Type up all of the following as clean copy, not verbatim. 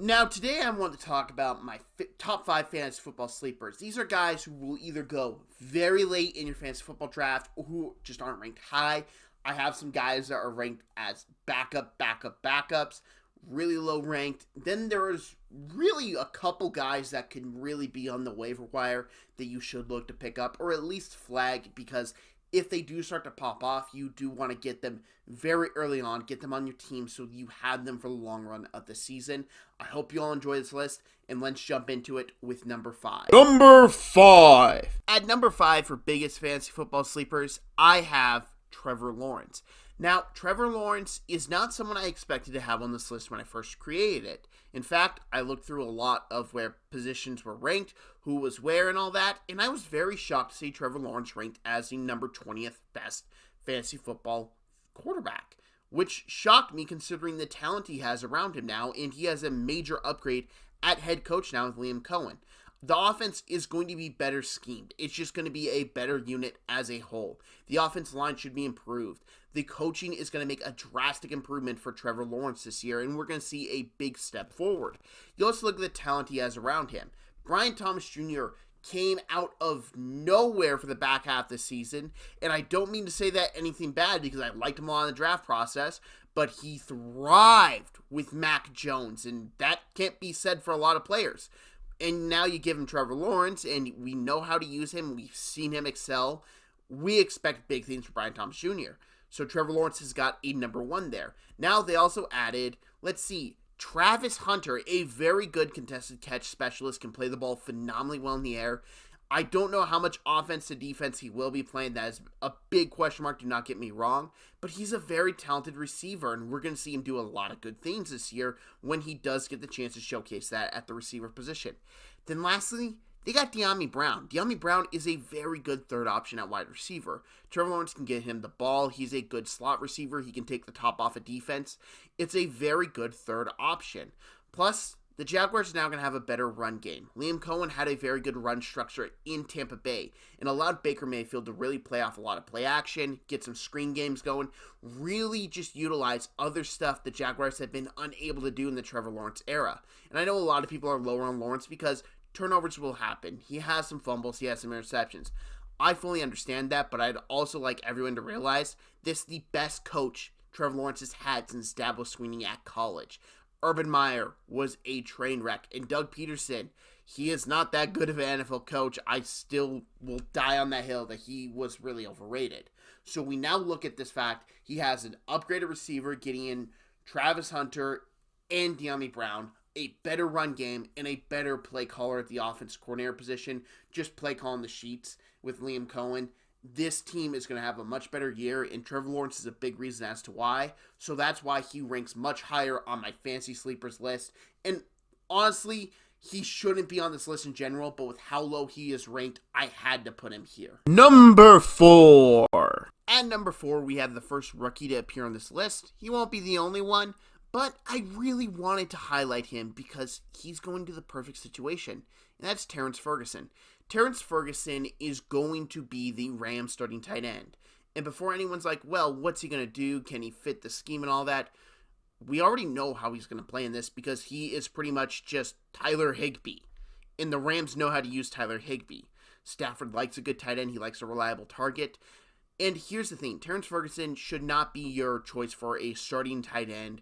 Now, today I want to talk about my top 5 fantasy football sleepers. These are guys who will either go very late in your fantasy football draft or who just aren't ranked high. I have some guys that are ranked as backups, really low ranked. Then there's really a couple guys that can really be on the waiver wire that you should look to pick up or at least flag because if they do start to pop off, you do want to get them very early on, get them on your team so you have them for the long run of the season. I hope you all enjoy this list, and let's jump into it with number 5. Number 5. At number 5 for biggest fantasy football sleepers, I have Trevor Lawrence. Now, Trevor Lawrence is not someone I expected to have on this list when I first created it. In fact, I looked through a lot of where positions were ranked, who was where and all that, and I was very shocked to see Trevor Lawrence ranked as the number 20th best fantasy football quarterback, which shocked me considering the talent he has around him now, and he has a major upgrade at head coach now with Liam Cohen. The offense is going to be better schemed. It's just going to be a better unit as a whole. The offensive line should be improved. The coaching is going to make a drastic improvement for Trevor Lawrence this year, and we're going to see a big step forward. You also look at the talent he has around him. Brian Thomas Jr. came out of nowhere for the back half of the season, and I don't mean to say that anything bad because I liked him a lot in the draft process, but he thrived with Mac Jones, and that can't be said for a lot of players. And now you give him Trevor Lawrence, and we know how to use him. We've seen him excel. We expect big things from Brian Thomas Jr. So Trevor Lawrence has got a number 1 there. Now they also added, Travis Hunter, a very good contested catch specialist, can play the ball phenomenally well in the air. I don't know how much offense to defense he will be playing. That is a big question mark, do not get me wrong. But he's a very talented receiver, and we're going to see him do a lot of good things this year when he does get the chance to showcase that at the receiver position. Then lastly, they got Dyami Brown. Dyami Brown is a very good third option at wide receiver. Trevor Lawrence can get him the ball. He's a good slot receiver. He can take the top off of defense. It's a very good third option. Plus, the Jaguars are now going to have a better run game. Liam Cohen had a very good run structure in Tampa Bay and allowed Baker Mayfield to really play off a lot of play action, get some screen games going, really just utilize other stuff the Jaguars have been unable to do in the Trevor Lawrence era. And I know a lot of people are lower on Lawrence because turnovers will happen. He has some fumbles, he has some interceptions. I fully understand that, but I'd also like everyone to realize this is the best coach Trevor Lawrence has had since Dabo Swinney at college. Urban Meyer was a train wreck, and Doug Peterson, he is not that good of an NFL coach. I still will die on that hill that he was really overrated. So we now look at this fact, he has an upgraded receiver getting in Travis Hunter and Dyami Brown, a better run game, and a better play caller at the offense coordinator position, just play calling the sheets with Liam Cohen. This team is going to have a much better year, and Trevor Lawrence is a big reason as to why. So that's why he ranks much higher on my fantasy sleepers list. And honestly, he shouldn't be on this list in general, but with how low he is ranked, I had to put him here. Number 4. At number 4, we have the first rookie to appear on this list. He won't be the only one, but I really wanted to highlight him because he's going to the perfect situation, and that's Terrence Ferguson. Terrence Ferguson is going to be the Rams starting tight end. And before anyone's like, well, what's he going to do? Can he fit the scheme and all that? We already know how he's going to play in this because he is pretty much just Tyler Higbee. And the Rams know how to use Tyler Higbee. Stafford likes a good tight end. He likes a reliable target. And here's the thing. Terrence Ferguson should not be your choice for a starting tight end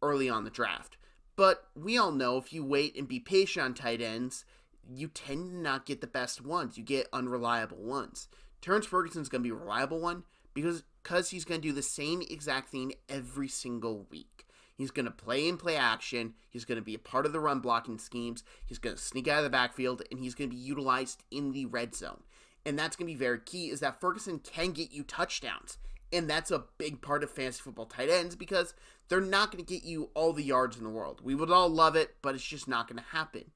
early on the draft. But we all know if you wait and be patient on tight ends, you tend to not get the best ones. You get unreliable ones. Terrence Ferguson's going to be a reliable one because he's going to do the same exact thing every single week. He's going to play in play action. He's going to be a part of the run blocking schemes. He's going to sneak out of the backfield, and he's going to be utilized in the red zone. And that's going to be very key is that Ferguson can get you touchdowns. And that's a big part of fantasy football tight ends because they're not going to get you all the yards in the world. We would all love it, but it's just not going to happen.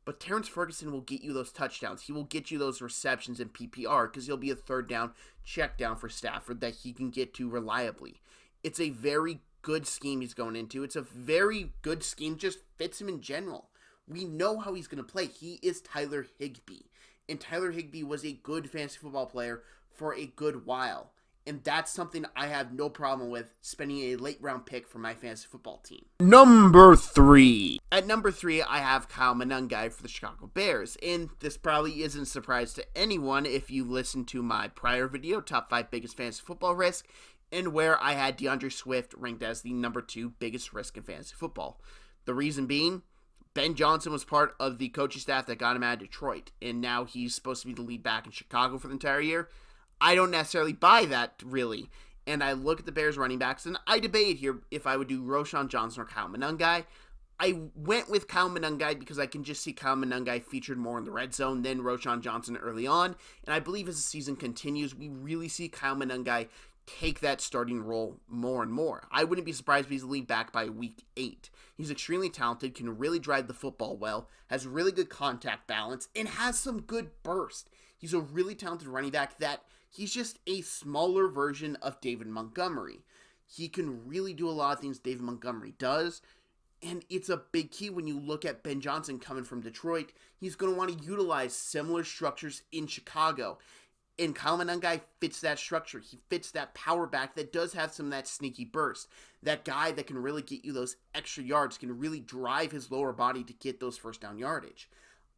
But Terrence Ferguson will get you those touchdowns. He will get you those receptions in PPR because he'll be a third down, check down for Stafford that he can get to reliably. It's a very good scheme he's going into. It's a very good scheme, just fits him in general. We know how he's going to play. He is Tyler Higbee. And Tyler Higbee was a good fantasy football player for a good while. And that's something I have no problem with spending a late round pick for my fantasy football team. Number 3. At number 3, I have Kyle Monangai for the Chicago Bears. And this probably isn't a surprise to anyone if you listened to my prior video, Top 5 Biggest Fantasy Football Risk, and where I had DeAndre Swift ranked as the number 2 biggest risk in fantasy football. The reason being, Ben Johnson was part of the coaching staff that got him out of Detroit, and now he's supposed to be the lead back in Chicago for the entire year. I don't necessarily buy that, really. And I look at the Bears running backs, and I debate here if I would do Roschon Johnson or Kyle Monangai. I went with Kyle Monangai because I can just see Kyle Monangai featured more in the red zone than Roschon Johnson early on. And I believe as the season continues, we really see Kyle Monangai take that starting role more and more. I wouldn't be surprised if he's the lead back by week 8. He's extremely talented, can really drive the football well, has really good contact balance, and has some good burst. He's a really talented running back that he's just a smaller version of David Montgomery. He can really do a lot of things David Montgomery does, and it's a big key when you look at Ben Johnson coming from Detroit. He's going to want to utilize similar structures in Chicago. And Kyle Monangai fits that structure. He fits that power back that does have some of that sneaky burst. That guy that can really get you those extra yards, can really drive his lower body to get those first down yardage.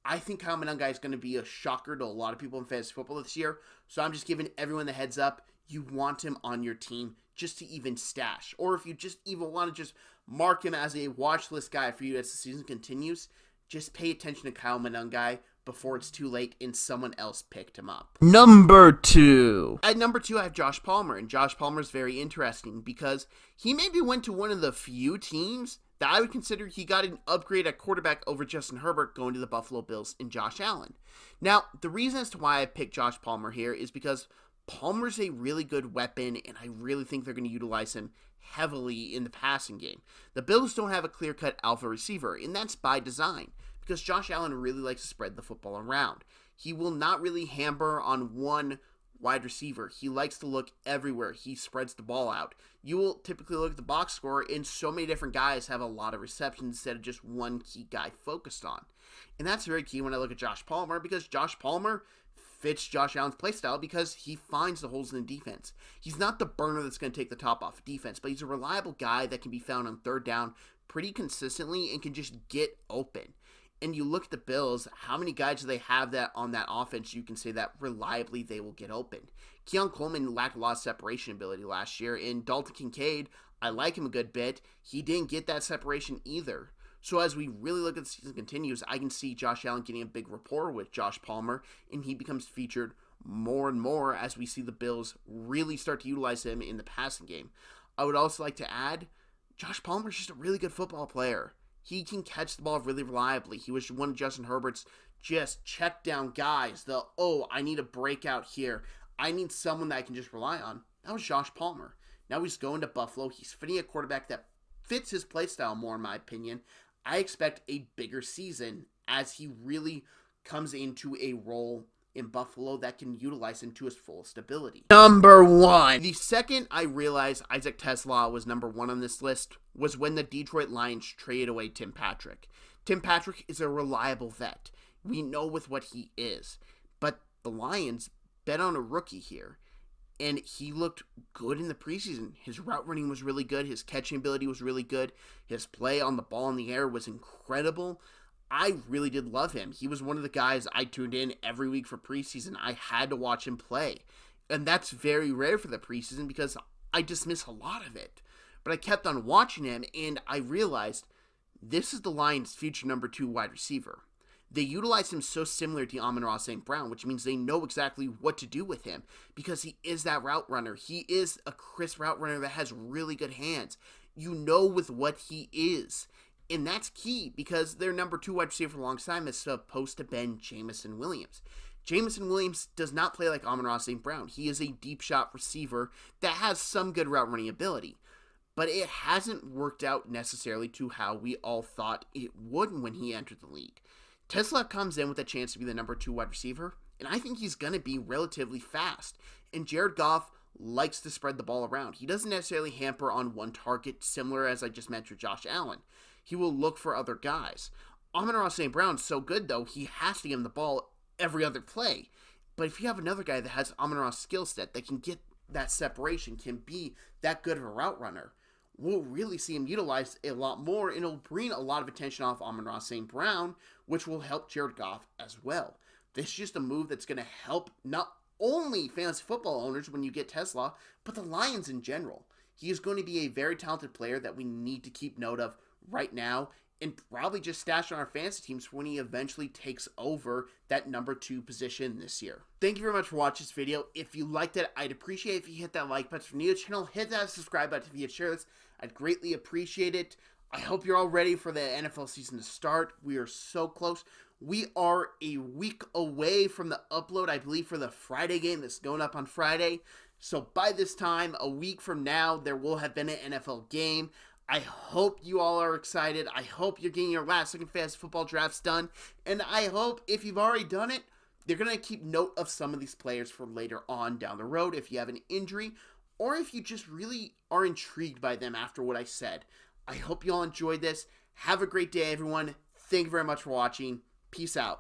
I think Kyle Monangai is going to be a shocker to a lot of people in fantasy football this year. So I'm just giving everyone the heads up. You want him on your team just to even stash. Or if you just even want to just mark him as a watch list guy for you as the season continues, just pay attention to Kyle Monangai before it's too late and someone else picked him up. Number 2. At number 2, I have Josh Palmer, and Josh Palmer is very interesting because he maybe went to one of the few teams that I would consider he got an upgrade at quarterback over Justin Herbert going to the Buffalo Bills and Josh Allen. Now, the reason as to why I picked Josh Palmer here is because Palmer's a really good weapon, and I really think they're going to utilize him heavily in the passing game. The Bills don't have a clear-cut alpha receiver, and that's by design, because Josh Allen really likes to spread the football around. He will not really hamper on one wide receiver. He likes to look everywhere. He spreads the ball out. You will typically look at the box score, and so many different guys have a lot of receptions instead of just one key guy focused on. And that's very key when I look at Josh Palmer, because Josh Palmer fits Josh Allen's playstyle because he finds the holes in the defense. He's not the burner that's going to take the top off of defense, but he's a reliable guy that can be found on third down pretty consistently and can just get open. And you look at the Bills, how many guys do they have that on that offense you can say that reliably they will get open? Keon Coleman lacked a lot of separation ability last year, and Dalton Kincaid, I like him a good bit, he didn't get that separation either. So as we really look at the season continues, I can see Josh Allen getting a big rapport with Josh Palmer, and he becomes featured more and more as we see the Bills really start to utilize him in the passing game. I would also like to add, Josh Palmer's just a really good football player. He can catch the ball really reliably. He was one of Justin Herbert's just check down guys. I need a breakout here. I need someone that I can just rely on. That was Josh Palmer. Now he's going to Buffalo. He's fitting a quarterback that fits his playstyle more, in my opinion. I expect a bigger season as he really comes into a role in Buffalo that can utilize him to his fullest ability. Number 1. The second I realized Isaac TeSlaa was number 1 on this list was when the Detroit Lions traded away Tim Patrick. Tim Patrick is a reliable vet. We know with what he is. But the Lions bet on a rookie here. And he looked good in the preseason. His route running was really good. His catching ability was really good. His play on the ball in the air was incredible. I really did love him. He was one of the guys I tuned in every week for preseason. I had to watch him play. And that's very rare for the preseason because I dismiss a lot of it. But I kept on watching him, and I realized this is the Lions' future number 2 wide receiver. They utilize him so similar to Amon-Ra St. Brown, which means they know exactly what to do with him because he is that route runner. He is a crisp route runner that has really good hands. You know with what he is. And that's key because their number 2 wide receiver for a long time is supposed to be Jameson Williams. Jameson Williams does not play like Amon-Ra St. Brown. He is a deep shot receiver that has some good route running ability. But it hasn't worked out necessarily to how we all thought it would when he entered the league. TeSlaa comes in with a chance to be the number 2 wide receiver, and I think he's going to be relatively fast. And Jared Goff likes to spread the ball around. He doesn't necessarily hamper on one target, similar as I just mentioned Josh Allen. He will look for other guys. Amon-Ra St. Brown's so good, though, he has to give him the ball every other play. But if you have another guy that has Amon-Ra's skill set that can get that separation, can be that good of a route runner. We'll really see him utilized a lot more, and it'll bring a lot of attention off Amon-Ra St. Brown, which will help Jared Goff as well. This is just a move that's going to help not only fantasy football owners when you get Tesla, but the Lions in general. He is going to be a very talented player that we need to keep note of right now, and probably just stash on our fantasy teams for when he eventually takes over that number 2 position this year. Thank you very much for watching this video. If you liked it, I'd appreciate it if you hit that like button. If you're new to the channel, hit that subscribe button if you could share this. I'd greatly appreciate it. I hope you're all ready for the NFL season to start. We are so close. We are a week away from the upload, I believe, for the Friday game that's going up on Friday. So by this time, a week from now, there will have been an NFL game. I hope you all are excited. I hope you're getting your last second fantasy football drafts done. And I hope if you've already done it, they're going to keep note of some of these players for later on down the road if you have an injury or if you just really are intrigued by them after what I said. I hope you all enjoyed this. Have a great day, everyone. Thank you very much for watching. Peace out.